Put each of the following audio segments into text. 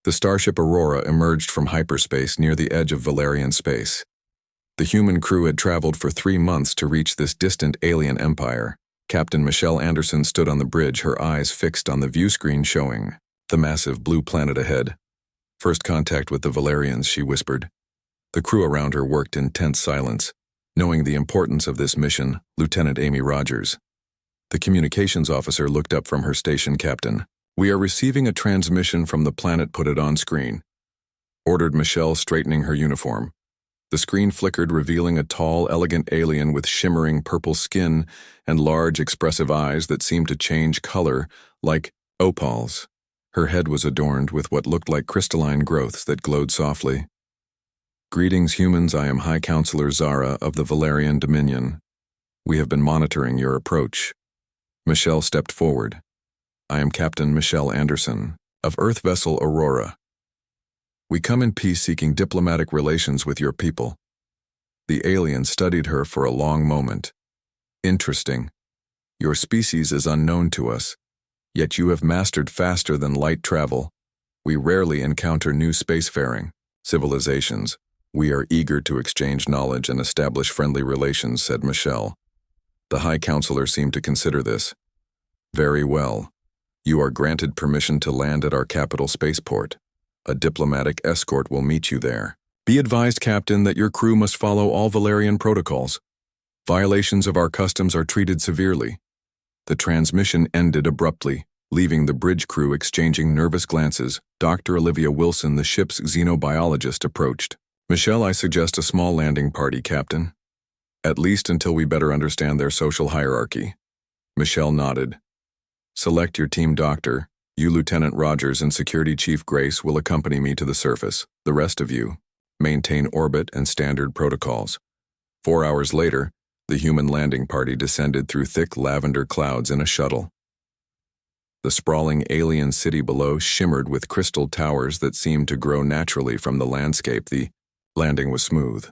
The starship Aurora emerged from hyperspace near the edge of Valerian space. The human crew had traveled for 3 months to reach this distant alien empire. Captain Michelle Anderson stood on the bridge, her eyes fixed on the view screen showing the massive blue planet ahead. "First contact with the Valerians," she whispered. The crew around her worked in tense silence. Knowing the importance of this mission, Lieutenant Amy Rogers, the communications officer, looked up from her station. "Captain, we are receiving a transmission from the planet. Put it on screen," ordered Michelle, straightening her uniform. The screen flickered, revealing a tall, elegant alien with shimmering purple skin and large, expressive eyes that seemed to change color like opals. Her head was adorned with what looked like crystalline growths that glowed softly. "Greetings, humans. I am High Counselor Zara of the Valerian Dominion. We have been monitoring your approach." Michelle stepped forward. "I am Captain Michelle Anderson of Earth vessel Aurora. We come in peace, seeking diplomatic relations with your people." The alien studied her for a long moment. "Interesting. Your species is unknown to us, yet you have mastered faster than light travel. We rarely encounter new spacefaring civilizations. We are eager to exchange knowledge and establish friendly relations," said Michelle. The High Counselor seemed to consider this. "Very well. You are granted permission to land at our capital spaceport. A diplomatic escort will meet you there. Be advised, Captain, that your crew must follow all Valerian protocols. Violations of our customs are treated severely." The transmission ended abruptly, leaving the bridge crew exchanging nervous glances. Dr. Olivia Wilson, the ship's xenobiologist, approached. "Michelle, I suggest a small landing party, Captain. At least until we better understand their social hierarchy." Michelle nodded. "Select your team, Doctor. You, Lieutenant Rogers, and Security Chief Grace will accompany me to the surface. The rest of you, maintain orbit and standard protocols." 4 hours later, the human landing party descended through thick lavender clouds in a shuttle. The sprawling alien city below shimmered with crystal towers that seemed to grow naturally from the landscape. The landing was smooth.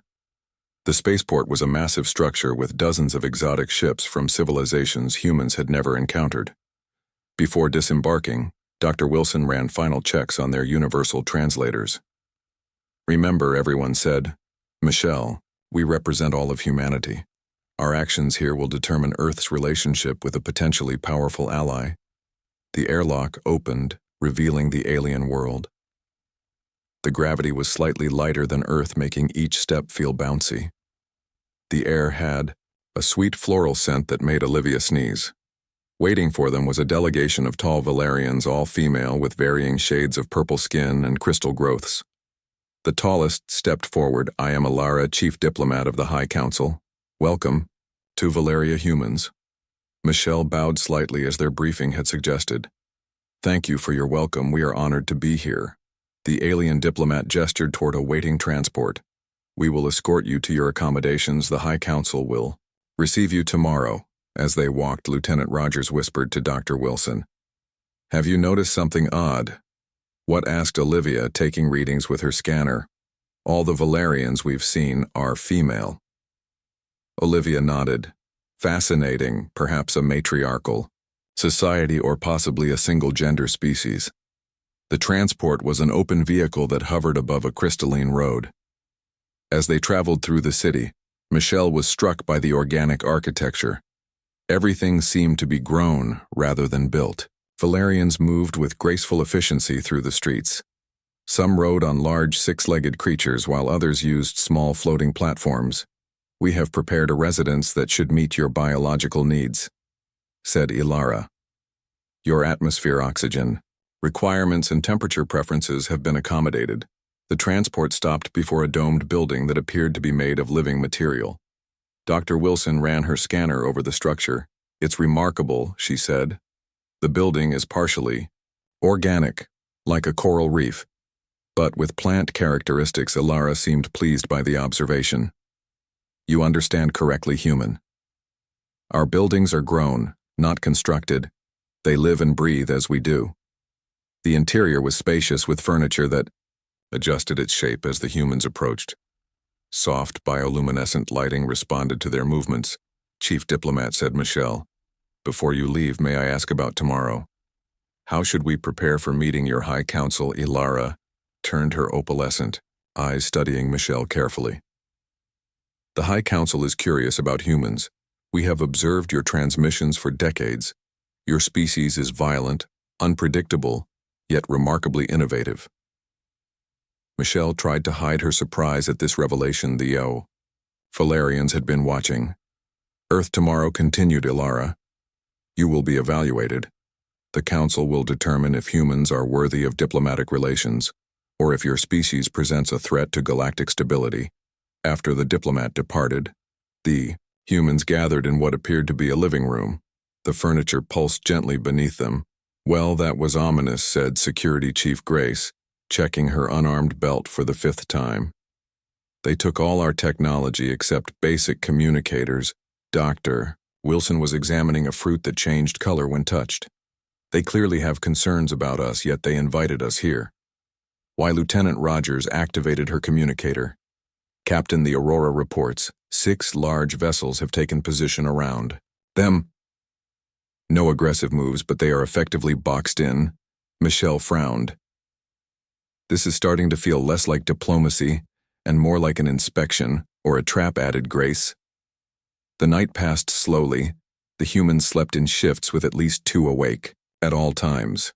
The spaceport was a massive structure with dozens of exotic ships from civilizations humans had never encountered. Before disembarking, Dr. Wilson ran final checks on their universal translators. "Remember," everyone said, "Michelle, we represent all of humanity. Our actions here will determine Earth's relationship with a potentially powerful ally." The airlock opened, revealing the alien world. The gravity was slightly lighter than Earth, making each step feel bouncy. The air had a sweet floral scent that made Olivia sneeze. Waiting for them was a delegation of tall Valerians, all female, with varying shades of purple skin and crystal growths. The tallest stepped forward. "I am Alara, Chief Diplomat of the High Council. Welcome to Valeria humans." Michelle bowed slightly as their briefing had suggested. "Thank you for your welcome. We are honored to be here." The alien diplomat gestured toward a waiting transport. "We will escort you to your accommodations. The High Council will receive you tomorrow." As they walked, Lieutenant Rogers whispered to Dr. Wilson, "Have you noticed something odd?" "What?" asked Olivia, taking readings with her scanner. "All the Valerians we've seen are female." Olivia nodded. "Fascinating, perhaps a matriarchal society or possibly a single-gender species." The transport was an open vehicle that hovered above a crystalline road. As they traveled through the city, Michelle was struck by the organic architecture. Everything seemed to be grown rather than built. Valerians moved with graceful efficiency through the streets. Some rode on large six-legged creatures while others used small floating platforms. "We have prepared a residence that should meet your biological needs," said Ilara. "Your atmosphere, oxygen, requirements and temperature preferences have been accommodated." The transport stopped before a domed building that appeared to be made of living material. Dr. Wilson ran her scanner over the structure. "It's remarkable," she said. "The building is partially organic, like a coral reef, but with plant characteristics." Ilara seemed pleased by the observation. "You understand correctly, human. Our buildings are grown, not constructed. They live and breathe as we do." The interior was spacious with furniture that adjusted its shape as the humans approached. Soft bioluminescent lighting responded to their movements. "Chief Diplomat," said Michelle, "before you leave, may I ask about tomorrow? How should we prepare for meeting your High Council?" Ilara turned her opalescent, eyes studying Michelle carefully. The High Council is curious about humans. We have observed your transmissions for decades. Your species is violent, unpredictable, yet remarkably innovative. Michelle tried to hide her surprise at this revelation. The Valerians had been watching. Earth tomorrow, continued Ilara. You will be evaluated. The Council will determine if humans are worthy of diplomatic relations, or if your species presents a threat to galactic stability. After the diplomat departed, the humans gathered in what appeared to be a living room. The furniture pulsed gently beneath them. Well, that was ominous, said Security Chief Grace, checking her unarmed belt for the 5th time. They took all our technology except basic communicators. Dr. Wilson was examining a fruit that changed color when touched. They clearly have concerns about us, yet they invited us here. Why, Lieutenant Rogers activated her communicator. Captain, the Aurora reports, 6 large vessels have taken position around them. No aggressive moves, but they are effectively boxed in. Michelle frowned. This is starting to feel less like diplomacy and more like an inspection or a trap, added Grace. The night passed slowly. The humans slept in shifts with at least 2 awake at all times.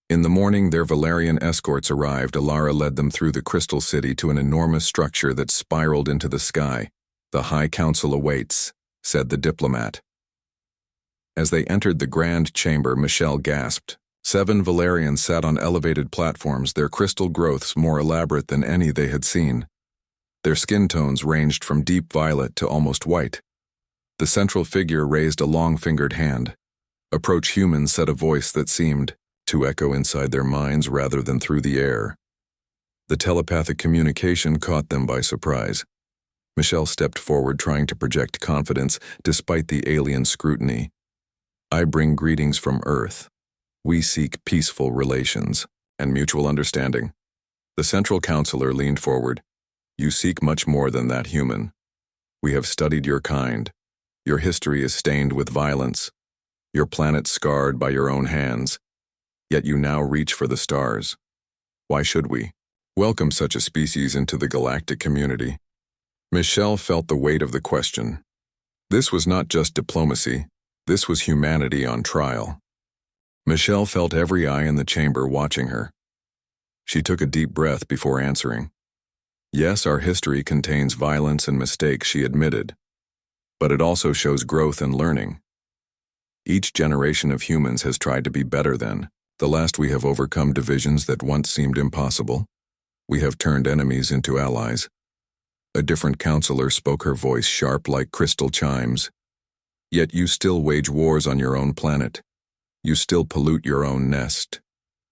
In the morning, their Valerian escorts arrived. Ilara led them through the Crystal City to an enormous structure that spiraled into the sky. The High Council awaits, said the diplomat. As they entered the grand chamber, Michelle gasped. 7 Valerians sat on elevated platforms, their crystal growths more elaborate than any they had seen. Their skin tones ranged from deep violet to almost white. The central figure raised a long-fingered hand. Approach humans, said a voice that seemed to echo inside their minds rather than through the air. The telepathic communication caught them by surprise. Michelle stepped forward, trying to project confidence despite the alien scrutiny. I bring greetings from Earth. We seek peaceful relations and mutual understanding. The central counselor leaned forward. You seek much more than that, human. We have studied your kind. Your history is stained with violence. Your planet scarred by your own hands. Yet you now reach for the stars. Why should we welcome such a species into the galactic community? Michelle felt the weight of the question. This was not just diplomacy. This was humanity on trial. Michelle felt every eye in the chamber watching her. She took a deep breath before answering. Yes, our history contains violence and mistakes, she admitted. But it also shows growth and learning. Each generation of humans has tried to be better than the last. We have overcome divisions that once seemed impossible. We have turned enemies into allies. A different counselor spoke, her voice sharp like crystal chimes. Yet you still wage wars on your own planet. You still pollute your own nest.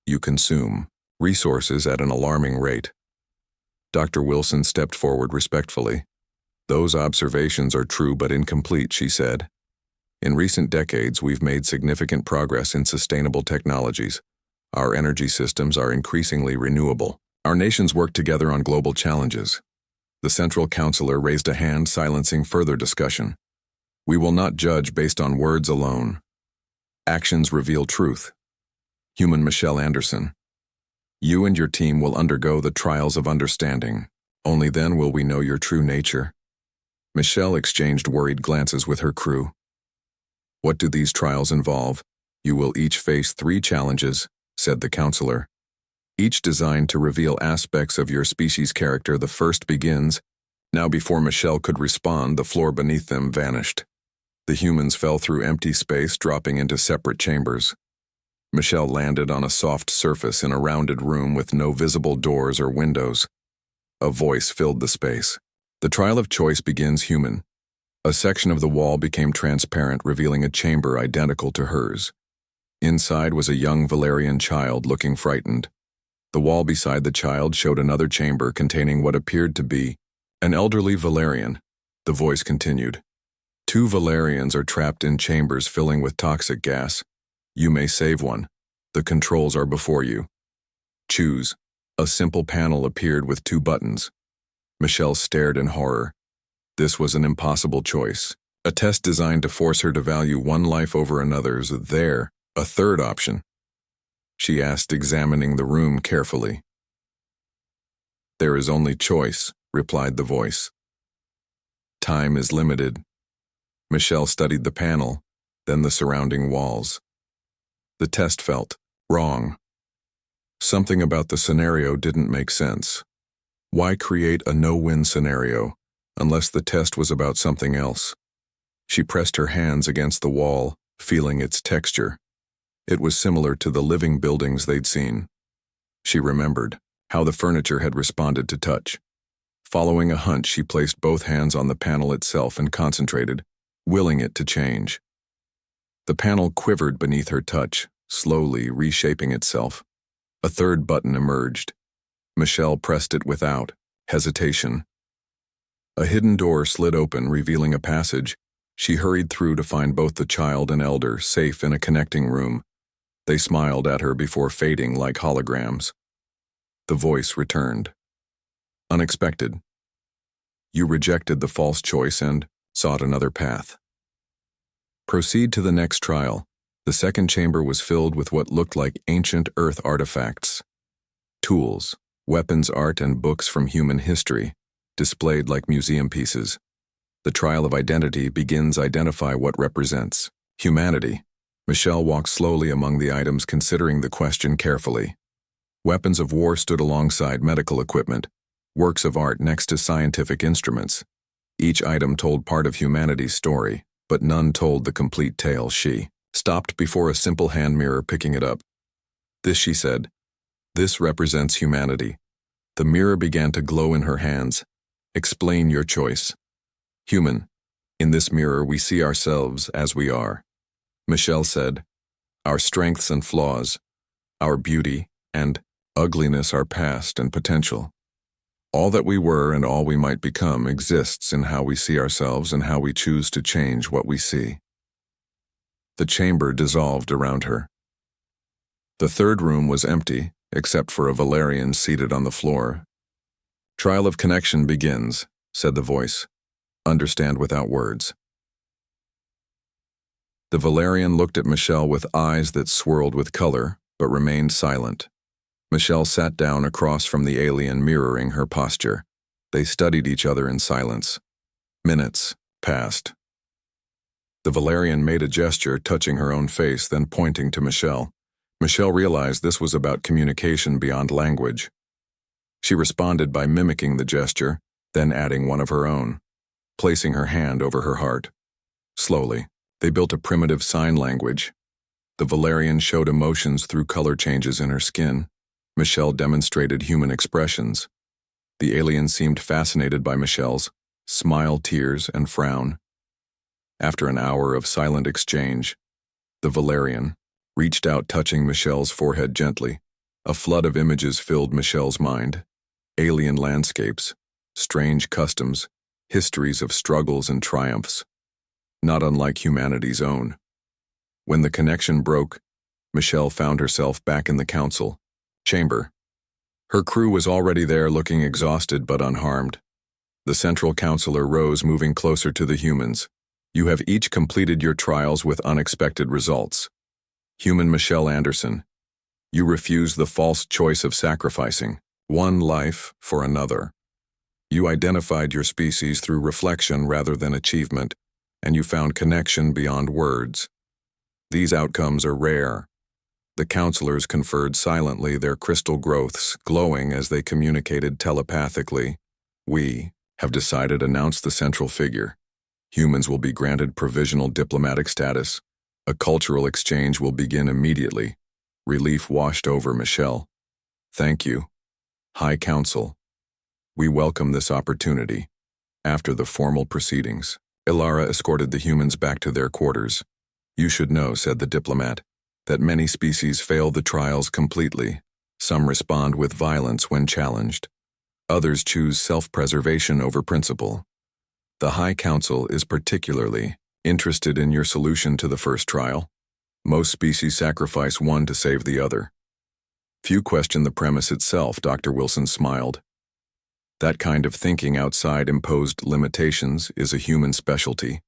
You consume resources at an alarming rate. Dr. Wilson stepped forward respectfully. Those observations are true but incomplete, she said. In recent decades, we've made significant progress in sustainable technologies. Our energy systems are increasingly renewable. Our nations work together on global challenges. The central counselor raised a hand, silencing further discussion. We will not judge based on words alone. Actions reveal truth. Human Michelle Anderson. You and your team will undergo the trials of understanding. Only then will we know your true nature. Michelle exchanged worried glances with her crew. What do these trials involve? You will each face 3 challenges, said the counselor. Each designed to reveal aspects of your species' character. The first begins. Now, before Michelle could respond, the floor beneath them vanished. The humans fell through empty space, dropping into separate chambers. Michelle landed on a soft surface in a rounded room with no visible doors or windows. A voice filled the space. The trial of choice begins, human. A section of the wall became transparent, revealing a chamber identical to hers. Inside was a young Valerian child looking frightened. The wall beside the child showed another chamber containing what appeared to be an elderly Valerian. The voice continued. 2 Valerians are trapped in chambers filling with toxic gas. You may save one. The controls are before you. Choose. A simple panel appeared with 2 buttons. Michelle stared in horror. This was an impossible choice. A test designed to force her to value one life over another's. There, a third option. She asked, examining the room carefully. There is only choice, replied the voice. Time is limited. Michelle studied the panel, then the surrounding walls. The test felt wrong. Something about the scenario didn't make sense. Why create a no-win scenario, unless the test was about something else? She pressed her hands against the wall, feeling its texture. It was similar to the living buildings they'd seen. She remembered how the furniture had responded to touch. Following a hunch, she placed both hands on the panel itself and concentrated, willing it to change. The panel quivered beneath her touch, slowly reshaping itself. A third button emerged. Michelle pressed it without hesitation. A hidden door slid open, revealing a passage. She hurried through to find both the child and elder safe in a connecting room. They smiled at her before fading like holograms. The voice returned. Unexpected. You rejected the false choice and sought another path. Proceed to the next trial. The second chamber was filled with what looked like ancient Earth artifacts. Tools, weapons, art, and books from human history, displayed like museum pieces. The trial of identity begins. Identify what represents humanity. Michelle walked slowly among the items, considering the question carefully. Weapons of war stood alongside medical equipment, works of art next to scientific instruments. Each item told part of humanity's story, but none told the complete tale. She stopped before a simple hand mirror, picking it up. This, she said, this represents humanity. The mirror began to glow in her hands. Explain your choice. Human. In this mirror, we see ourselves as we are. Michelle said, our strengths and flaws, our beauty and ugliness, our past and potential. All that we were and all we might become exists in how we see ourselves and how we choose to change what we see. The chamber dissolved around her. The third room was empty, except for a Valerian seated on the floor. Trial of connection begins, said the voice. Understand without words. The Valerian looked at Michelle with eyes that swirled with color, but remained silent. Michelle sat down across from the alien, mirroring her posture. They studied each other in silence. Minutes passed. The Valerian made a gesture, touching her own face, then pointing to Michelle. Michelle realized this was about communication beyond language. She responded by mimicking the gesture, then adding one of her own, placing her hand over her heart. Slowly, they built a primitive sign language. The Valerian showed emotions through color changes in her skin. Michelle demonstrated human expressions. The alien seemed fascinated by Michelle's smile, tears, and frown. After an hour of silent exchange, the Valerian reached out, touching Michelle's forehead gently. A flood of images filled Michelle's mind. Alien landscapes, strange customs, histories of struggles and triumphs, not unlike humanity's own. When the connection broke, Michelle found herself back in the council chamber. Her crew was already there, looking exhausted but unharmed. The central counselor rose, moving closer to the humans. You have each completed your trials with unexpected results. Human Michelle Anderson, you refused the false choice of sacrificing one life for another. You identified your species through reflection rather than achievement, and you found connection beyond words. These outcomes are rare. The counselors conferred silently, their crystal growths glowing as they communicated telepathically. We have decided, announced the central figure. Humans will be granted provisional diplomatic status. A cultural exchange will begin immediately. Relief washed over Michelle. Thank you, High Council. We welcome this opportunity. After the formal proceedings, Ilara escorted the humans back to their quarters. You should know, said the diplomat, that many species fail the trials completely. Some respond with violence when challenged. Others choose self-preservation over principle. The High Council is particularly interested in your solution to the first trial. Most species sacrifice one to save the other. Few question the premise itself, Dr. Wilson smiled. That kind of thinking outside imposed limitations is a human specialty.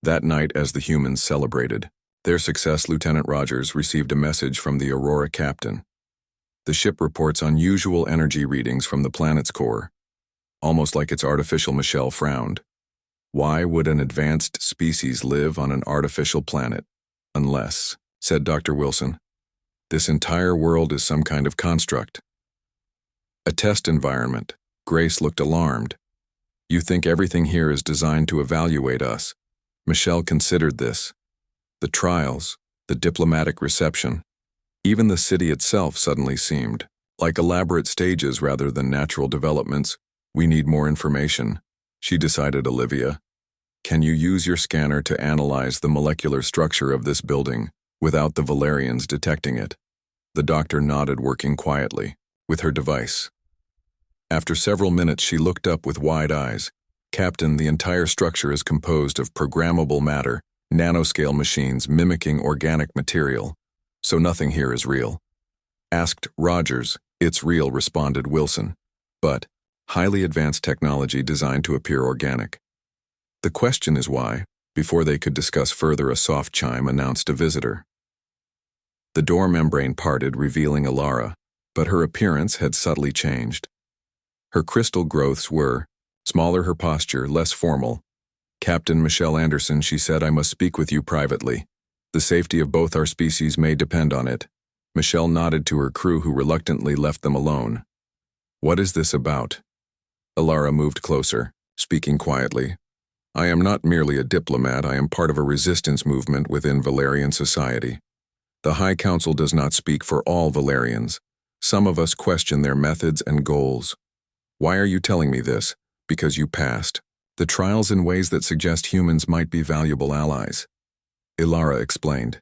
That night, as the humans celebrated their success, Lieutenant Rogers received a message from the Aurora captain. The ship reports unusual energy readings from the planet's core, almost like it's artificial. Michelle frowned. Why would an advanced species live on an artificial planet? Unless, said Dr. Wilson, this entire world is some kind of construct. A test environment. Grace looked alarmed. You think everything here is designed to evaluate us? Michelle considered this. The trials, the diplomatic reception, even the city itself suddenly seemed like elaborate stages rather than natural developments. We need more information, she decided. Olivia, can you use your scanner to analyze the molecular structure of this building without the Valerians detecting it? The doctor nodded, working quietly with her device. After several minutes, she looked up with wide eyes. Captain, the entire structure is composed of programmable matter, nanoscale machines mimicking organic material. So nothing here is real. Asked Rogers. It's real, responded Wilson. But highly advanced technology designed to appear organic. The question is why. Before they could discuss further, a soft chime announced a visitor. The door membrane parted, revealing Alara, but her appearance had subtly changed. Her crystal growths were smaller, her posture less formal. Captain Michelle Anderson, she said, I must speak with you privately. The safety of both our species may depend on it. Michelle nodded to her crew, who reluctantly left them alone. What is this about? Alara moved closer, speaking quietly. I am not merely a diplomat, I am part of a resistance movement within Valerian society. The High Council does not speak for all Valerians. Some of us question their methods and goals. Why are you telling me this? Because you passed the trials in ways that suggest humans might be valuable allies. Ilara explained.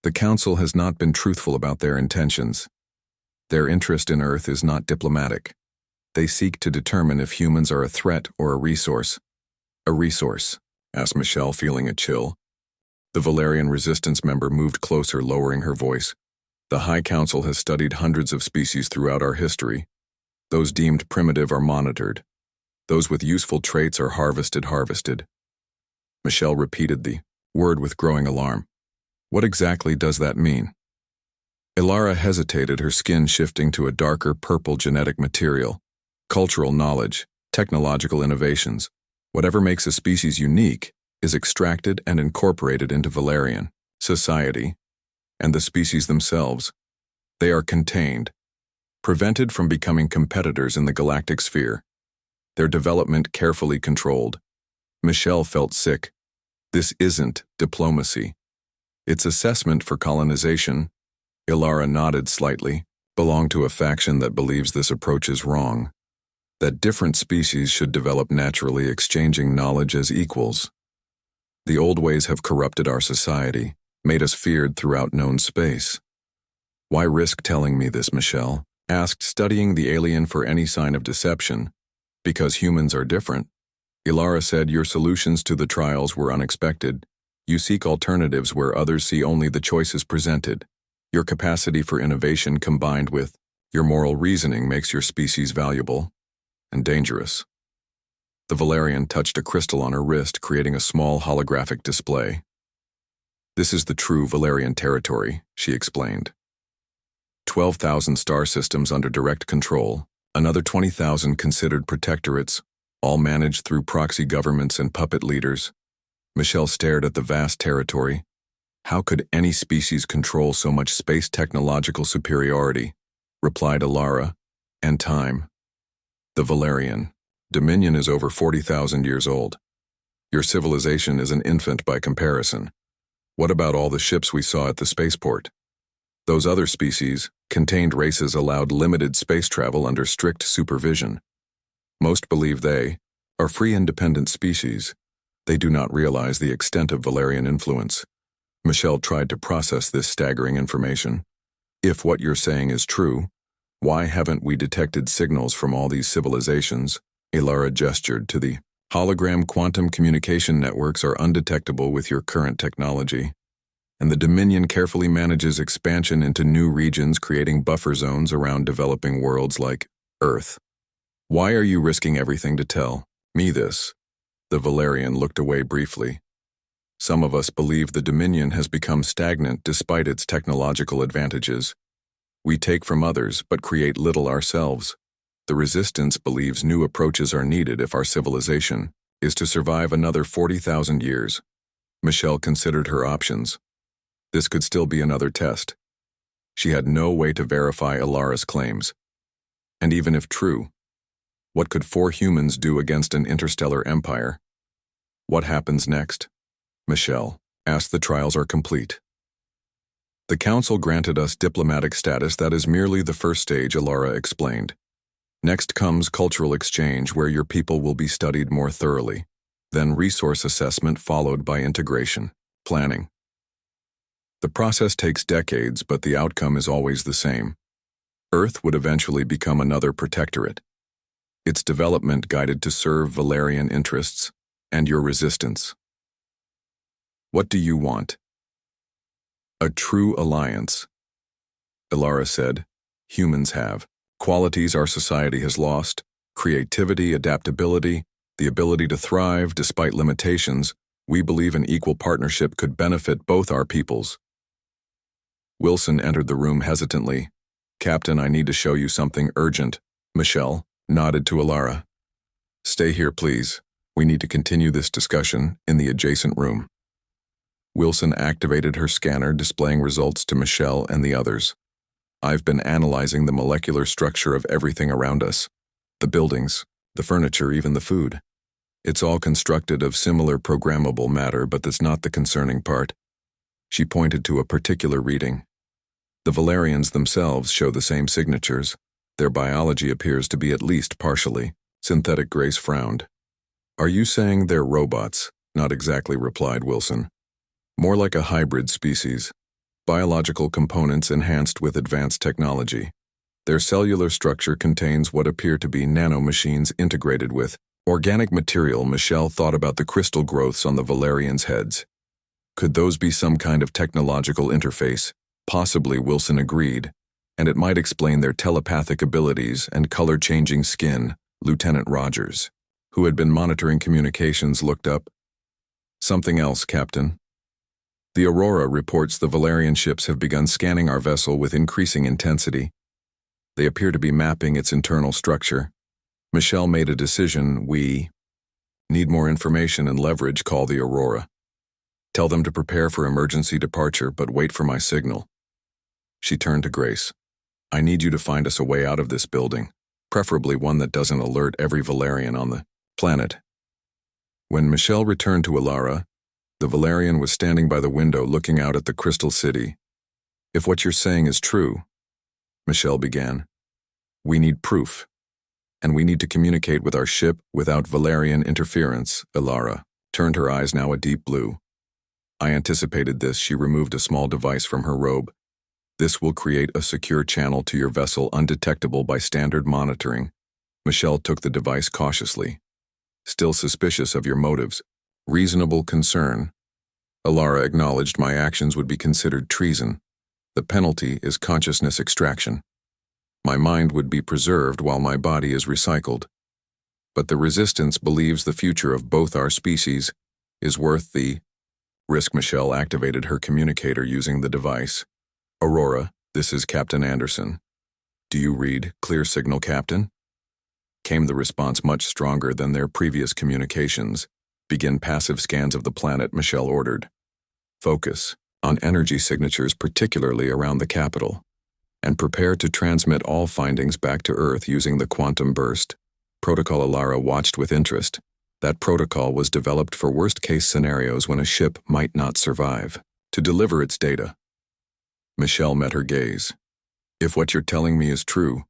The Council has not been truthful about their intentions. Their interest in Earth is not diplomatic. They seek to determine if humans are a threat or a resource. A resource? Asked Michelle, feeling a chill. The Valerian resistance member moved closer, lowering her voice. The High Council has studied hundreds of species throughout our history. Those deemed primitive are monitored. Those with useful traits are harvested. Michelle repeated the word with growing alarm. What exactly does that mean? Ilara hesitated, her skin shifting to a darker purple. Genetic material, cultural knowledge, technological innovations. Whatever makes a species unique is extracted and incorporated into Valerian society and the species themselves. They are contained, prevented from becoming competitors in the galactic sphere. Their development carefully controlled. Michelle felt sick. This isn't diplomacy. It's assessment for colonization. Ilara nodded slightly, belong to a faction that believes this approach is wrong. That different species should develop naturally, exchanging knowledge as equals. The old ways have corrupted our society, made us feared throughout known space. Why risk telling me this, Michelle? Asked, studying the alien for any sign of deception. Because humans are different. Ilara said, your solutions to the trials were unexpected. You seek alternatives where others see only the choices presented. Your capacity for innovation combined with your moral reasoning makes your species valuable and dangerous. The Valerian touched a crystal on her wrist, creating a small holographic display. This is the true Valerian territory, she explained. 12,000 star systems under direct control, another 20,000 considered protectorates, all managed through proxy governments and puppet leaders. Michelle stared at the vast territory. How could any species control so much space? Technological superiority, replied Ilara, and time. The Valerian Dominion is over 40,000 years old. Your civilization is an infant by comparison. What about all the ships we saw at the spaceport? Those other species, contained races, allowed limited space travel under strict supervision. Most believe they are free independent species. They do not realize the extent of Valerian influence. Michelle tried to process this staggering information. If what you're saying is true, why haven't we detected signals from all these civilizations? Ilara gestured to the hologram. Quantum communication networks are undetectable with your current technology. And the Dominion carefully manages expansion into new regions, creating buffer zones around developing worlds like Earth. Why are you risking everything to tell me this? The Valerian looked away briefly. Some of us believe the Dominion has become stagnant despite its technological advantages. We take from others but create little ourselves. The Resistance believes new approaches are needed if our civilization is to survive another 40,000 years. Michelle considered her options. This could still be another test. She had no way to verify Alara's claims. And even if true, what could 4 humans do against an interstellar empire? What happens next? Michelle asked. The trials are complete. The Council granted us diplomatic status. That is merely the first stage, Alara explained. Next comes cultural exchange, where your people will be studied more thoroughly. Then resource assessment, followed by integration, planning. The process takes decades, but the outcome is always the same. Earth would eventually become another protectorate. Its development guided to serve Valerian interests and your resistance. What do you want? A true alliance. Alara said. Humans have qualities our society has lost: creativity, adaptability, the ability to thrive despite limitations. We believe an equal partnership could benefit both our peoples. Wilson entered the room hesitantly. Captain, I need to show you something urgent. Michelle nodded to Alara. Stay here, please. We need to continue this discussion in the adjacent room. Wilson activated her scanner, displaying results to Michelle and the others. I've been analyzing the molecular structure of everything around us. The buildings, the furniture, even the food. It's all constructed of similar programmable matter, but that's not the concerning part. She pointed to a particular reading. The Valerians themselves show the same signatures. Their biology appears to be at least partially. Synthetic Grace frowned. Are you saying they're robots? Not exactly, replied Wilson. More like a hybrid species. Biological components enhanced with advanced technology. Their cellular structure contains what appear to be nanomachines integrated with organic material. Michelle thought about the crystal growths on the Valerians' heads. Could those be some kind of technological interface? Possibly, Wilson agreed, and it might explain their telepathic abilities and color-changing skin. Lieutenant Rogers, who had been monitoring communications, looked up. Something else, Captain. The Aurora reports the Valerian ships have begun scanning our vessel with increasing intensity. They appear to be mapping its internal structure. Michelle made a decision. We need more information and leverage. Call the Aurora. Tell them to prepare for emergency departure, but wait for my signal. She turned to Grace. I need you to find us a way out of this building, preferably one that doesn't alert every Valerian on the planet. When Michelle returned to Alara, the Valerian was standing by the window looking out at the Crystal City. If what you're saying is true, Michelle began, we need proof, and we need to communicate with our ship without Valerian interference. Alara turned her eyes now a deep blue. I anticipated this. She removed a small device from her robe. This will create a secure channel to your vessel, undetectable by standard monitoring. Michelle took the device cautiously. Still suspicious of your motives. Reasonable concern. Alara acknowledged my actions would be considered treason. The penalty is consciousness extraction. My mind would be preserved while my body is recycled. But the Resistance believes the future of both our species is worth the risk. Michelle activated her communicator using the device. Aurora, this is Captain Anderson. Do you read? Clear signal, Captain. Came the response, much stronger than their previous communications. Begin passive scans of the planet, Michelle ordered. Focus on energy signatures, particularly around the capital, and prepare to transmit all findings back to Earth using the quantum burst protocol. Alara watched with interest. That protocol was developed for worst-case scenarios when a ship might not survive, to deliver its data. Michelle met her gaze. If what you're telling me is true,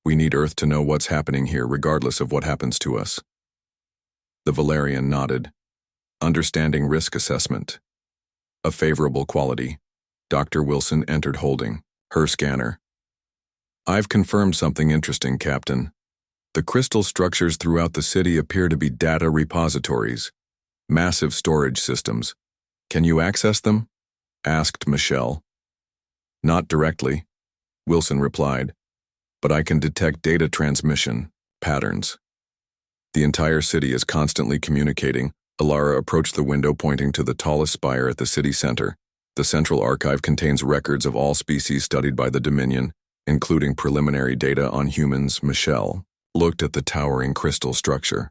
we need Earth to know what's happening here, regardless of what happens to us. The Valerian nodded. Understanding risk assessment. A favorable quality. Dr. Wilson entered holding her scanner. I've confirmed something interesting, Captain. The crystal structures throughout the city appear to be data repositories, massive storage systems. Can you access them? Asked Michelle. Not directly, Wilson replied, but I can detect data transmission patterns. The entire city is constantly communicating. Alara approached the window, pointing to the tallest spire at the city center. The central archive contains records of all species studied by the Dominion. including preliminary data on humans. Michelle looked at the towering crystal structure.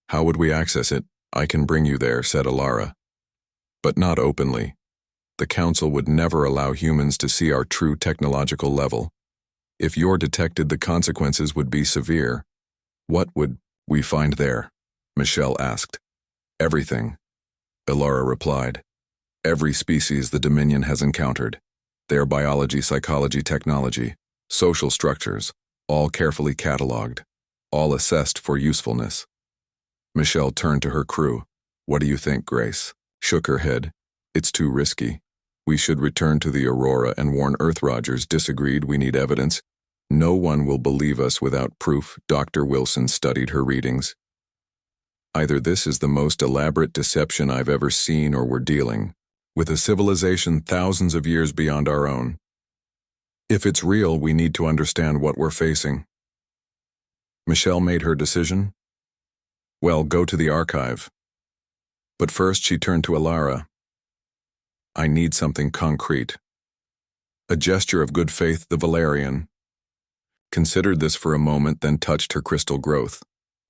How would we access it? I can bring you there, said Alara. But not openly. The Council would never allow humans to see our true technological level. If you're detected, the consequences would be severe. What would we find there? Michelle asked. Everything, Alara replied. Every species the Dominion has encountered. Their biology, psychology, technology, social structures, all carefully catalogued, all assessed for usefulness. Michelle turned to her crew. What do you think, Grace? Shook her head. It's too risky. We should return to the Aurora and warn Earth. Rogers disagreed. We need evidence. No one will believe us without proof. Dr. Wilson studied her readings. Either this is the most elaborate deception I've ever seen, or we're dealing with a civilization thousands of years beyond our own. If it's real, we need to understand what we're facing. Michelle made her decision. Well, go to the archive. But first she turned to Alara. I need something concrete. A gesture of good faith, the Valerian considered this for a moment, then touched her crystal growth.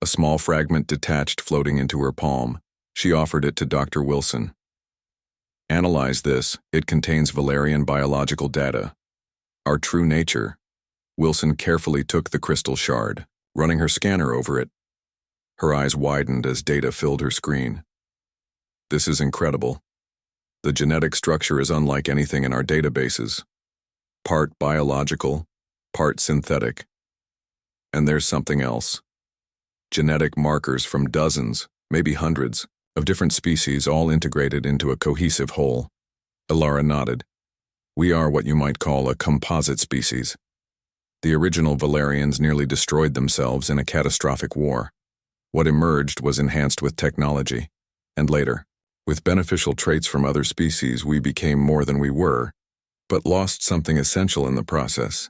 A small fragment detached, floating into her palm. She offered it to Dr. Wilson. Analyze this. It contains Valerian biological data. Our true nature. Wilson carefully took the crystal shard, running her scanner over it. Her eyes widened as data filled her screen. This is incredible. The genetic structure is unlike anything in our databases. Part biological, part synthetic. And there's something else. Genetic markers from dozens, maybe hundreds, of different species, all integrated into a cohesive whole. Alara nodded. We are what you might call a composite species. The original Valerians nearly destroyed themselves in a catastrophic war. What emerged was enhanced with technology, and later, with beneficial traits from other species, we became more than we were, but lost something essential in the process.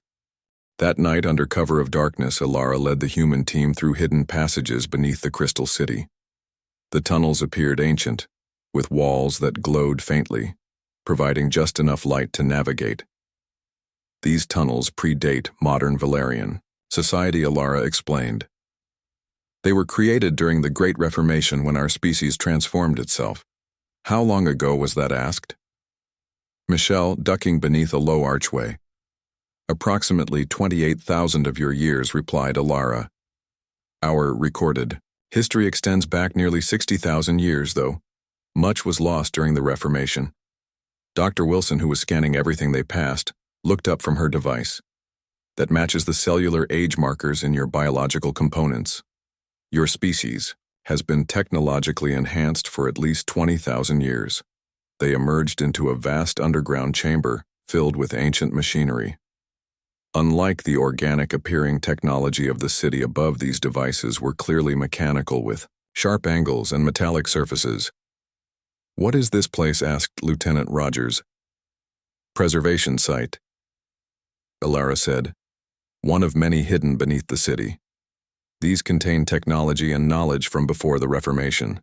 That night, under cover of darkness, Alara led the human team through hidden passages beneath the Crystal City. The tunnels appeared ancient, with walls that glowed faintly, providing just enough light to navigate. These tunnels predate modern Valerian society, Alara explained. They were created during the Great Reformation, when our species transformed itself. How long ago was that? Asked Michelle, ducking beneath a low archway. Approximately 28,000 of your years, replied Alara. Our recorded history extends back nearly 60,000 years, though. Much was lost during the Reformation. Dr. Wilson, who was scanning everything they passed, looked up from her device. That matches the cellular age markers in your biological components. Your species has been technologically enhanced for at least 20,000 years. They emerged into a vast underground chamber filled with ancient machinery. Unlike the organic-appearing technology of the city above, these devices were clearly mechanical, with sharp angles and metallic surfaces. What is this place? Asked Lieutenant Rogers. Preservation site, Alara said. One of many hidden beneath the city. These contain technology and knowledge from before the Reformation.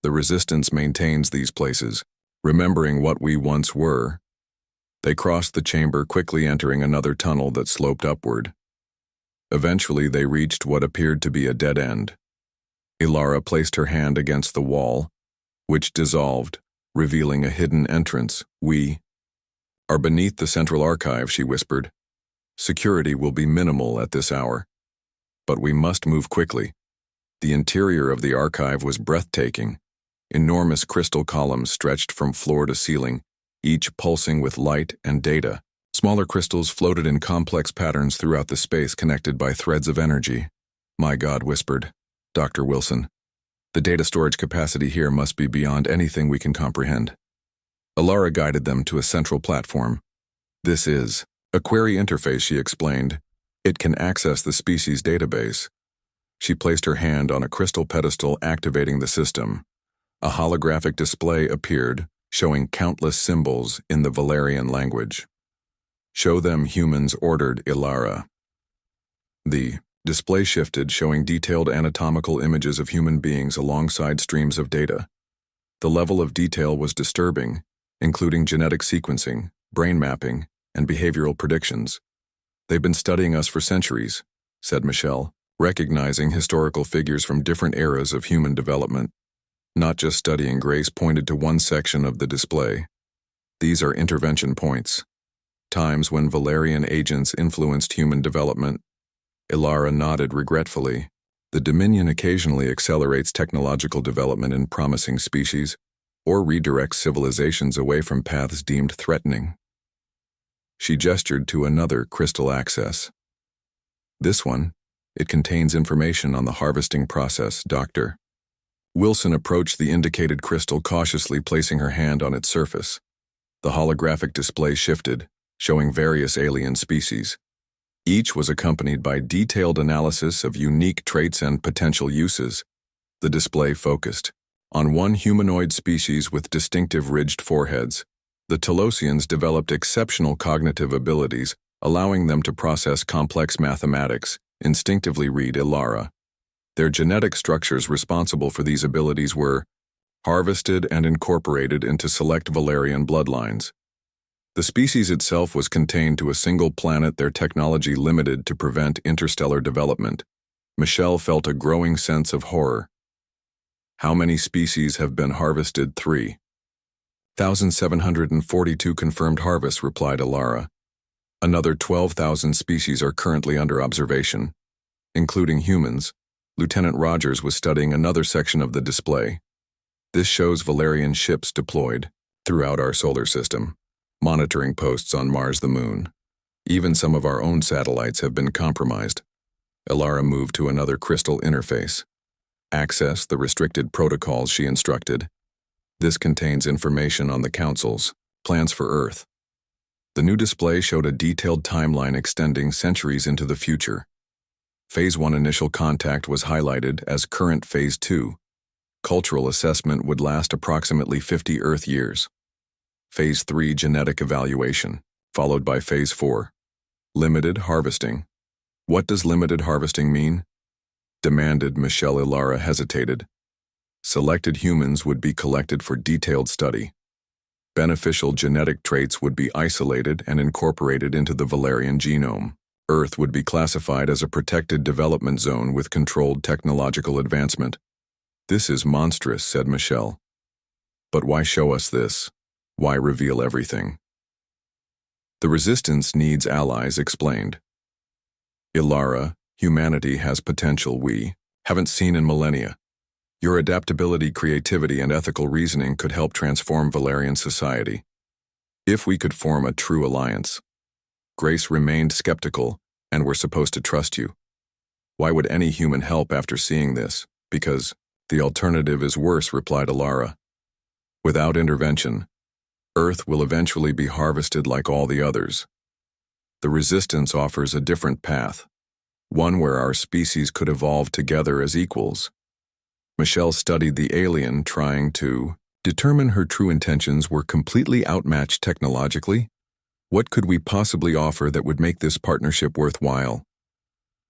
The Resistance maintains these places, remembering what we once were. They crossed the chamber, quickly entering another tunnel that sloped upward. Eventually, they reached what appeared to be a dead end. Alara placed her hand against the wall, which dissolved, revealing a hidden entrance. We are beneath the central archive, she whispered. Security will be minimal at this hour. But we must move quickly. The interior of the archive was breathtaking. Enormous crystal columns stretched from floor to ceiling, each pulsing with light and data. Smaller crystals floated in complex patterns throughout the space, connected by threads of energy. My God, whispered Dr. Wilson. The data storage capacity here must be beyond anything we can comprehend. Alara guided them to a central platform. This is a query interface, she explained. It can access the species database. She placed her hand on a crystal pedestal, activating the system. A holographic display appeared, showing countless symbols in the Valerian language. Show them, humans, ordered Alara. The display shifted, showing detailed anatomical images of human beings alongside streams of data. The level of detail was disturbing, including genetic sequencing, brain mapping, and behavioral predictions. They've been studying us for centuries, said Michelle, recognizing historical figures from different eras of human development. Not just studying, Grace pointed to one section of the display. These are intervention points, times when Valerian agents influenced human development. Ilara nodded regretfully. The Dominion occasionally accelerates technological development in promising species, or redirects civilizations away from paths deemed threatening. She gestured to another crystal access. This one, it contains information on the harvesting process, Doctor. Wilson approached the indicated crystal cautiously, placing her hand on its surface. The holographic display shifted, showing various alien species. Each was accompanied by detailed analysis of unique traits and potential uses. The display focused on one humanoid species with distinctive ridged foreheads. The Telosians developed exceptional cognitive abilities, allowing them to process complex mathematics, instinctively read Ilara. Their genetic structures responsible for these abilities were harvested and incorporated into select Valerian bloodlines. The species itself was contained to a single planet, their technology limited to prevent interstellar development. Michelle felt a growing sense of horror. How many species have been harvested? 3,742 confirmed harvests, replied Ilara. Another 12,000 species are currently under observation, including humans. Lieutenant Rogers was studying another section of the display. This shows Valerian ships deployed throughout our solar system, monitoring posts on Mars, the Moon. Even some of our own satellites have been compromised. Ilara moved to another crystal interface. Access the restricted protocols, she instructed. This contains information on the Council's plans for Earth. The new display showed a detailed timeline extending centuries into the future. Phase 1 initial contact was highlighted as current Phase 2. Cultural assessment would last approximately 50 Earth years. Phase 3 genetic evaluation, followed by Phase 4. Limited harvesting. What does limited harvesting mean? Demanded Michelle. Ilara hesitated. Selected humans would be collected for detailed study. Beneficial genetic traits would be isolated and incorporated into the Valerian genome. Earth would be classified as a protected development zone with controlled technological advancement. This is monstrous, said Michelle. But why show us this? Why reveal everything? The Resistance needs allies, explained. Ilara, humanity has potential we haven't seen in millennia. Your adaptability, creativity, and ethical reasoning could help transform Valerian society. If we could form a true alliance. Grace remained skeptical, and we're supposed to trust you. Why would any human help after seeing this? Because the alternative is worse, replied Ilara. Without intervention, Earth will eventually be harvested like all the others. The Resistance offers a different path, one where our species could evolve together as equals. Michelle studied the alien, trying to determine her true intentions were completely outmatched technologically. What could we possibly offer that would make this partnership worthwhile?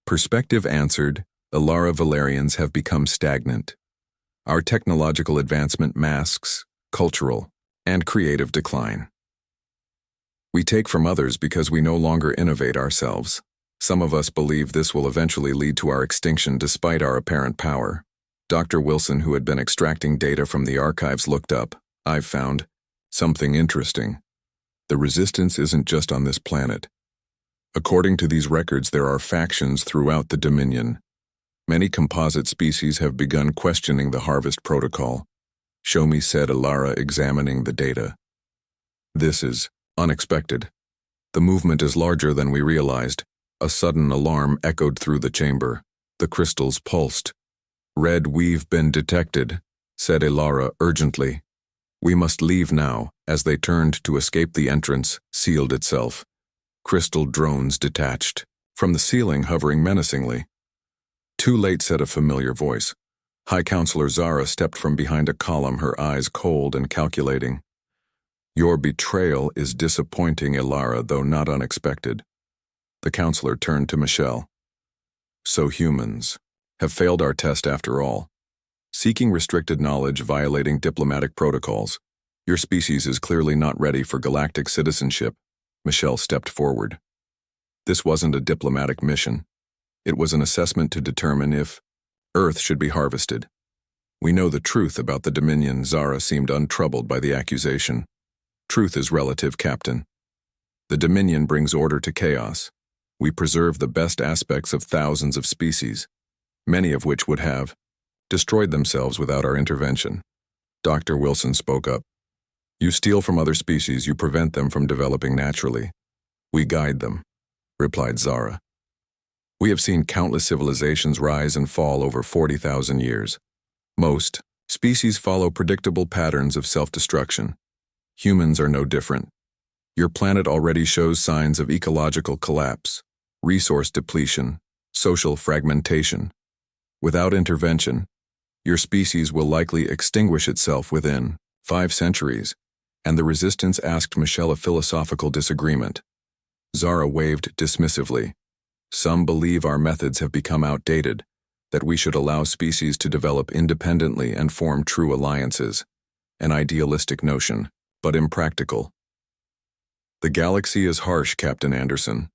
Perspective answered, Ilara, Valerians have become stagnant. Our technological advancement masks cultural and creative decline. We take from others because we no longer innovate ourselves. Some of us believe this will eventually lead to our extinction despite our apparent power. Dr. Wilson, who had been extracting data from the archives, looked up. I've found something interesting. The Resistance isn't just on this planet. According to these records, there are factions throughout the Dominion. Many composite species have begun questioning the harvest protocol. Show me, said Ilara, examining the data. This is unexpected. The movement is larger than we realized. A sudden alarm echoed through the chamber. The crystals pulsed. Red, we've been detected, said Ilara urgently. We must leave now. As they turned to escape, the entrance sealed itself. Crystal drones detached from the ceiling, hovering menacingly. Too late, said a familiar voice. High Counselor Zara stepped from behind a column, her eyes cold and calculating. Your betrayal is disappointing, Ilara, though not unexpected. The counselor turned to Michelle. So humans have failed our test after all. Seeking restricted knowledge, violating diplomatic protocols. Your species is clearly not ready for galactic citizenship. Michelle stepped forward. This wasn't a diplomatic mission. It was an assessment to determine if Earth should be harvested. We know the truth about the Dominion. Zara seemed untroubled by the accusation. Truth is relative, Captain. The Dominion brings order to chaos. We preserve the best aspects of thousands of species, many of which would have destroyed themselves without our intervention. Dr. Wilson spoke up. You steal from other species, you prevent them from developing naturally. We guide them, replied Zara. We have seen countless civilizations rise and fall over 40,000 years. Most species follow predictable patterns of self-destruction. Humans are no different. Your planet already shows signs of ecological collapse, resource depletion, social fragmentation. Without intervention, your species will likely extinguish itself within 5 centuries, and the resistance asked Michelle a philosophical disagreement. Zara waved dismissively. Some believe our methods have become outdated, that we should allow species to develop independently and form true alliances. An idealistic notion, but impractical. The galaxy is harsh, Captain Anderson.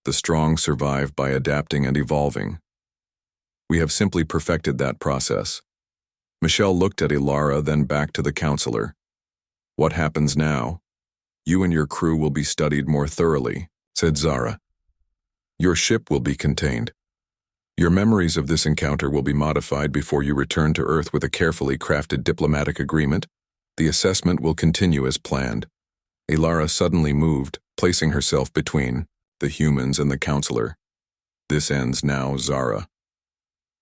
The strong survive by adapting and evolving. We have simply perfected that process. Michelle looked at Ilara, then back to the counselor. What happens now? You and your crew will be studied more thoroughly, said Zara. Your ship will be contained. Your memories of this encounter will be modified before you return to Earth with a carefully crafted diplomatic agreement. The assessment will continue as planned. Ilara suddenly moved, placing herself between the humans and the counselor. This ends now, Zara.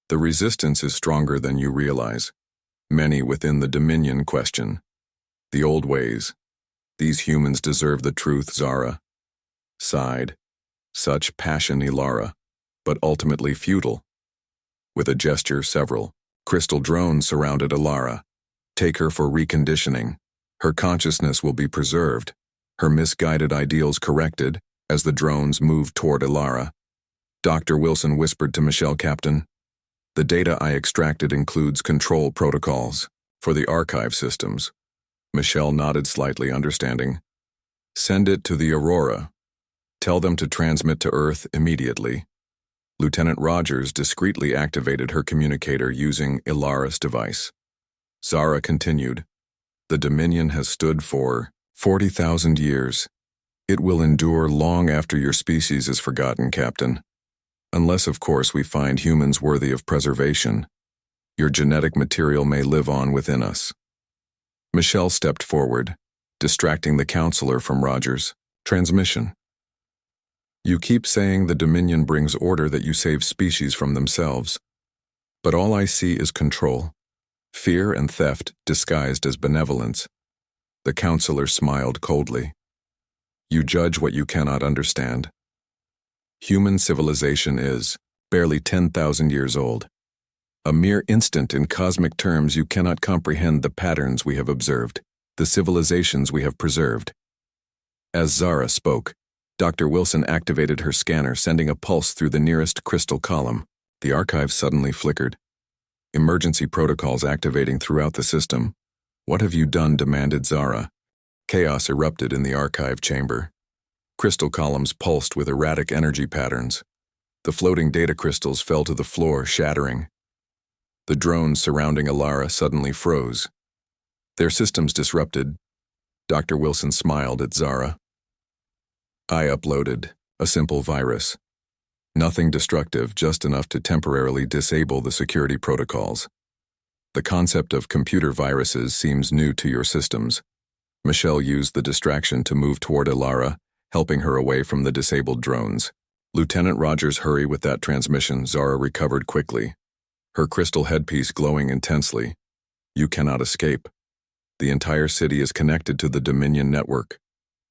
The resistance is stronger than you realize. Many within the Dominion question the old ways. These humans deserve the truth, Zara. Sighed. Such passion, Ilara, but ultimately futile. With a gesture, several crystal drones surrounded Ilara. Take her for reconditioning. Her consciousness will be preserved, her misguided ideals corrected as the drones moved toward Ilara. Dr. Wilson whispered to Michelle, Captain, the data I extracted includes control protocols for the archive systems. Michelle nodded slightly, understanding. Send it to the Aurora. Tell them to transmit to Earth immediately. Lieutenant Rogers discreetly activated her communicator using Ilara's device. Zara continued. The Dominion has stood for 40,000 years. It will endure long after your species is forgotten, Captain. Unless, of course, we find humans worthy of preservation. Your genetic material may live on within us. Michelle stepped forward, distracting the counselor from Rogers' transmission. You keep saying the Dominion brings order, that you save species from themselves. But all I see is control. Fear and theft disguised as benevolence. The counselor smiled coldly. You judge what you cannot understand. Human civilization is barely 10,000 years old. A mere instant in cosmic terms. You cannot comprehend the patterns we have observed, the civilizations we have preserved. As Zara spoke, Dr. Wilson activated her scanner, sending a pulse through the nearest crystal column. The archive suddenly flickered. Emergency protocols activating throughout the system. What have you done? Demanded Zara. Chaos erupted in the archive chamber. Crystal columns pulsed with erratic energy patterns. The floating data crystals fell to the floor, shattering. The drones surrounding Ilara suddenly froze. Their systems disrupted. Dr. Wilson smiled at Zara. I uploaded a simple virus. Nothing destructive, just enough to temporarily disable the security protocols. The concept of computer viruses seems new to your systems. Michelle used the distraction to move toward Ilara, helping her away from the disabled drones. Lieutenant Rogers, hurry with that transmission. Zara recovered quickly, her crystal headpiece glowing intensely. You cannot escape. The entire city is connected to the Dominion network.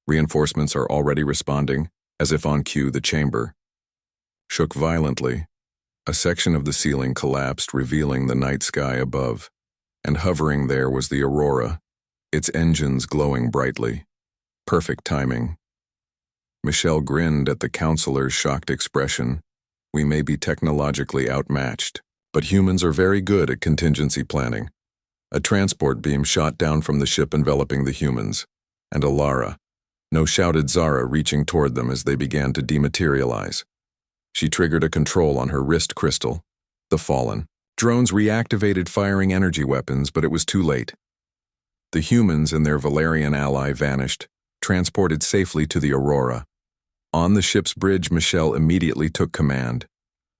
Reinforcements are already responding. As if on cue, the chamber shook violently. A section of the ceiling collapsed, revealing the night sky above, and hovering there was the Aurora, its engines glowing brightly. Perfect timing. Michelle grinned at the counselor's shocked expression. We may be technologically outmatched, but humans are very good at contingency planning. A transport beam shot down from the ship enveloping the humans, and Ilara, No, shouted Zara, reaching toward them as they began to dematerialize. She triggered a control on her wrist crystal. The fallen drones reactivated firing energy weapons, but it was too late. The humans and their Valerian ally vanished, transported safely to the Aurora. On the ship's bridge, Michelle immediately took command.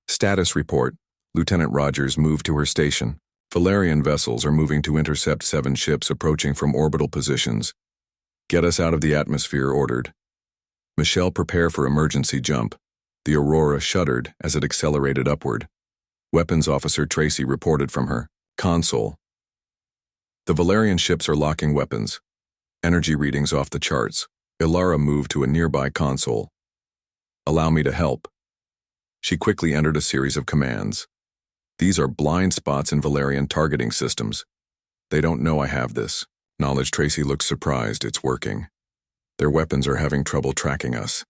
Status report. Lieutenant Rogers moved to her station. Valerian vessels are moving to intercept 7 ships approaching from orbital positions. Get us out of the atmosphere, ordered. Michelle, prepare for emergency jump. The Aurora shuddered as it accelerated upward. Weapons Officer Tracy reported from her console. The Valerian ships are locking weapons. Energy readings off the charts. Ilara moved to a nearby console. Allow me to help. She quickly entered a series of commands. These are blind spots in Valerian targeting systems. They don't know I have this. Knowledge. Tracy looked surprised. It's working. Their weapons are having trouble tracking us.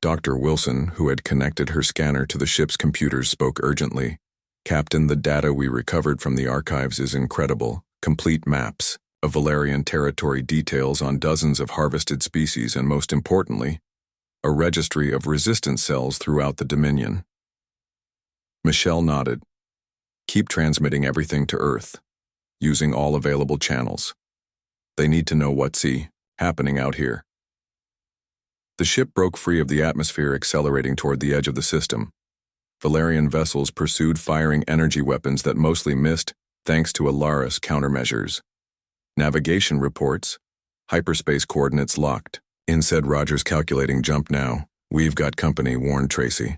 Dr. Wilson, who had connected her scanner to the ship's computers, spoke urgently. Captain, the data we recovered from the archives is incredible. Complete maps of Valerian territory, details on dozens of harvested species, and most importantly, a registry of resistance cells throughout the Dominion. Michelle nodded. Keep transmitting everything to Earth, using all available channels. They need to know what's happening out here. The ship broke free of the atmosphere, accelerating toward the edge of the system. Valerian vessels pursued, firing energy weapons that mostly missed, thanks to Ilara's countermeasures. Navigation reports. Hyperspace coordinates locked. In, said Rogers, calculating jump now. We've got company, warned Tracy.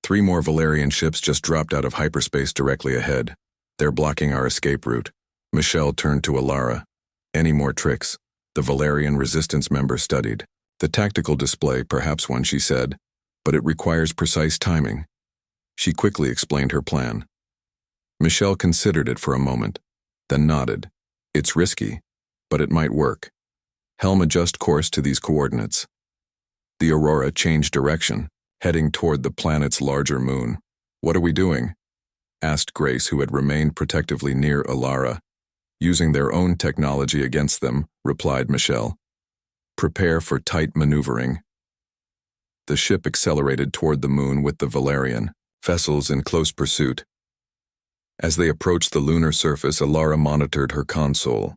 3 more Valerian ships just dropped out of hyperspace directly ahead. They're blocking our escape route. Michelle turned to Ilara. Any more tricks? The Valerian resistance member studied. The tactical display, perhaps one, she said, but it requires precise timing. She quickly explained her plan. Michelle considered it for a moment, then nodded. It's risky, but it might work. Helm, adjust course to these coordinates. The Aurora changed direction, heading toward the planet's larger moon. What are we doing? Asked Grace, who had remained protectively near Ilara. Using their own technology against them, replied Michelle. Prepare for tight maneuvering. The ship accelerated toward the moon with the Valerian vessels in close pursuit. As they approached the lunar surface, Ilara monitored her console.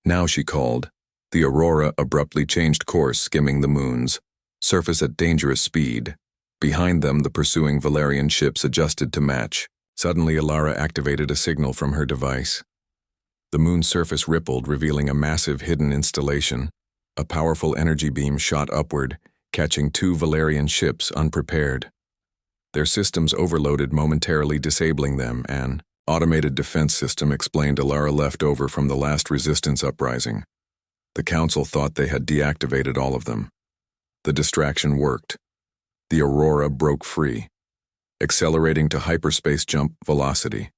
Now, she called. The Aurora abruptly changed course, skimming the moon's surface at dangerous speed. Behind them, the pursuing Valerian ships adjusted to match. Suddenly, Ilara activated a signal from her device. The moon's surface rippled, revealing a massive hidden installation. A powerful energy beam shot upward, catching 2 Valerian ships unprepared. Their systems overloaded, momentarily disabling them. An automated defense system, explained Ilara, left over from the last resistance uprising. The Council thought they had deactivated all of them. The distraction worked. The Aurora broke free, accelerating to hyperspace jump velocity.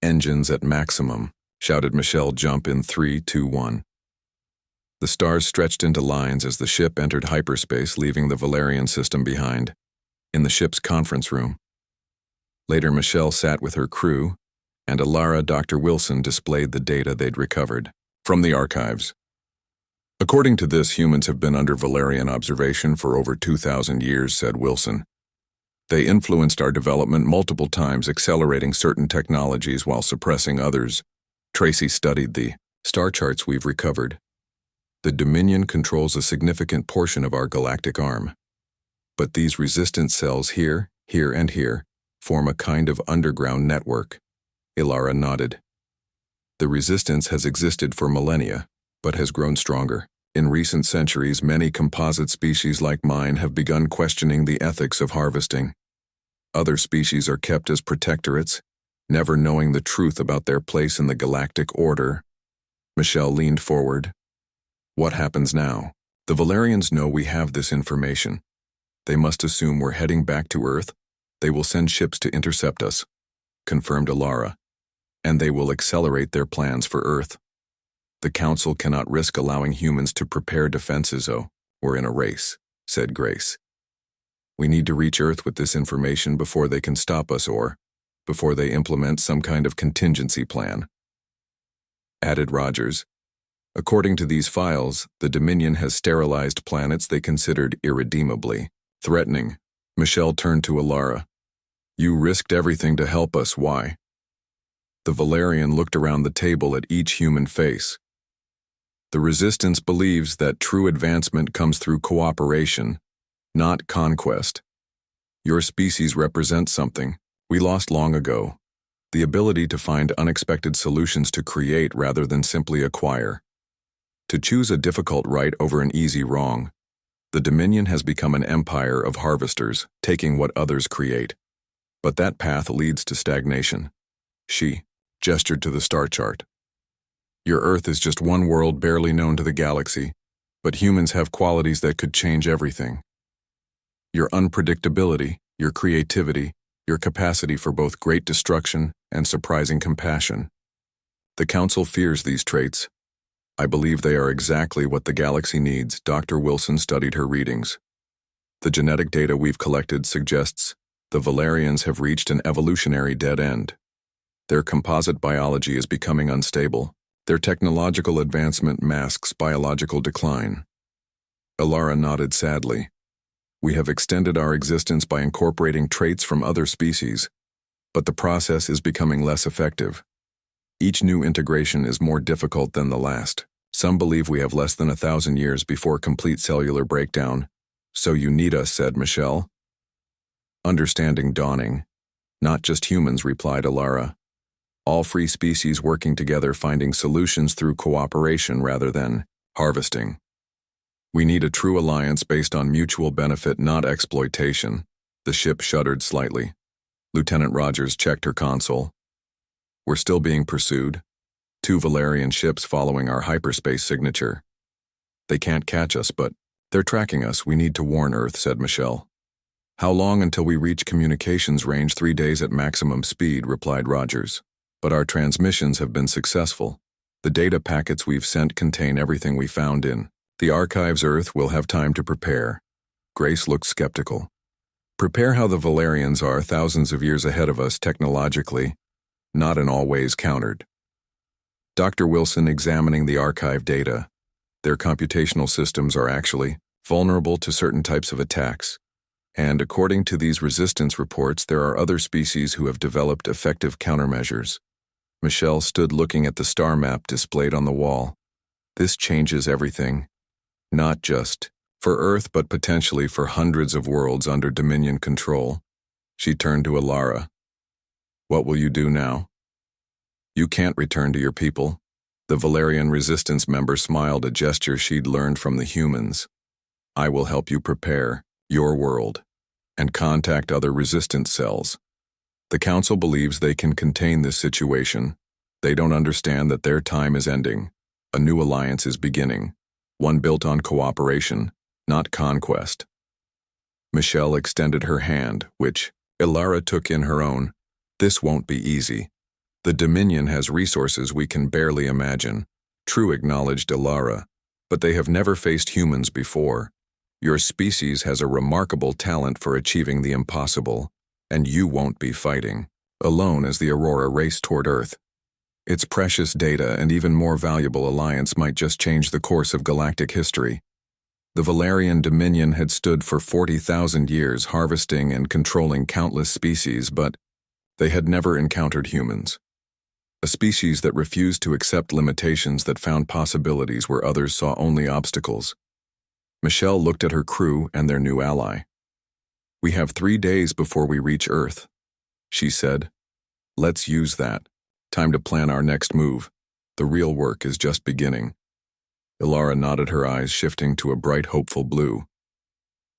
Engines at maximum, shouted Michelle. Jump in 3, 2, 1. The stars stretched into lines as the ship entered hyperspace, leaving the Valerian system behind. In the ship's conference room. Later, Michelle sat with her crew, and Ilara, Dr. Wilson displayed the data they'd recovered from the archives. According to this, humans have been under Valerian observation for over 2,000 years, said Wilson. They influenced our development multiple times, accelerating certain technologies while suppressing others. Tracy studied the star charts we've recovered. The Dominion controls a significant portion of our galactic arm. But these resistance cells here, here, and here form a kind of underground network. Ilara nodded. The resistance has existed for millennia, but has grown stronger. In recent centuries, many composite species like mine have begun questioning the ethics of harvesting. Other species are kept as protectorates, never knowing the truth about their place in the galactic order. Michelle leaned forward. What happens now? The Valerians know we have this information. They must assume we're heading back to Earth. They will send ships to intercept us, confirmed Ilara, and they will accelerate their plans for Earth. The Council cannot risk allowing humans to prepare defenses. Oh, we're in a race, said Grace. We need to reach Earth with this information before they can stop us, or before they implement some kind of contingency plan, added Rogers. According to these files, the Dominion has sterilized planets they considered irredeemably threatening. Michelle turned to Alara. You risked everything to help us, why? The Valerian looked around the table at each human face. The Resistance believes that true advancement comes through cooperation, not conquest. Your species represents something we lost long ago, the ability to find unexpected solutions to create rather than simply acquire. To choose a difficult right over an easy wrong. The Dominion has become an empire of harvesters, taking what others create. But that path leads to stagnation. She gestured to the star chart. Your Earth is just one world barely known to the galaxy, but humans have qualities that could change everything. Your unpredictability, your creativity, your capacity for both great destruction and surprising compassion. The Council fears these traits. I believe they are exactly what the galaxy needs. Dr. Wilson studied her readings. The genetic data we've collected suggests the Valerians have reached an evolutionary dead end. Their composite biology is becoming unstable. Their technological advancement masks biological decline. Alara nodded sadly. We have extended our existence by incorporating traits from other species, but the process is becoming less effective. Each new integration is more difficult than the last. Some believe we have less than 1,000 years before complete cellular breakdown. So you need us, said Michelle. Understanding dawning. Not just humans, replied Alara. All free species working together, finding solutions through cooperation rather than harvesting. We need a true alliance based on mutual benefit, not exploitation. The ship shuddered slightly. Lieutenant Rogers checked her console. We're still being pursued. 2 Valerian ships following our hyperspace signature. They can't catch us, but they're tracking us. We need to warn Earth, said Michelle. How long until we reach communications range? 3 days at maximum speed, replied Rogers. But our transmissions have been successful. The data packets we've sent contain everything we found in the archives. Earth will have time to prepare. Grace looked skeptical. Prepare? How the Valerians are thousands of years ahead of us technologically, not in all ways countered. Dr. Wilson examining the archive data. Their computational systems are actually vulnerable to certain types of attacks. And according to these resistance reports, there are other species who have developed effective countermeasures. Michelle stood looking at the star map displayed on the wall. This changes everything. Not just for Earth, but potentially for hundreds of worlds under Dominion control. She turned to Alara. What will you do now? You can't return to your people. The Valerian resistance member smiled, a gesture she'd learned from the humans. I will help you prepare your world and contact other resistance cells. The Council believes they can contain this situation. They don't understand that their time is ending. A new alliance is beginning. One built on cooperation, not conquest. Michelle extended her hand, which Alara took in her own. This won't be easy. The Dominion has resources we can barely imagine. True, acknowledged Alara, but they have never faced humans before. Your species has a remarkable talent for achieving the impossible, and you won't be fighting alone as the Aurora race toward Earth. Its precious data and even more valuable alliance might just change the course of galactic history. The Valerian Dominion had stood for 40,000 years, harvesting and controlling countless species, but they had never encountered humans. A species that refused to accept limitations, that found possibilities where others saw only obstacles. Michelle looked at her crew and their new ally. We have 3 days before we reach Earth, she said. Let's use that. Time to plan our next move. The real work is just beginning. Alara nodded, her eyes shifting to a bright, hopeful blue.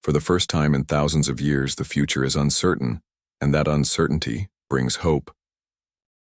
For the first time in thousands of years, the future is uncertain, and that uncertainty brings hope.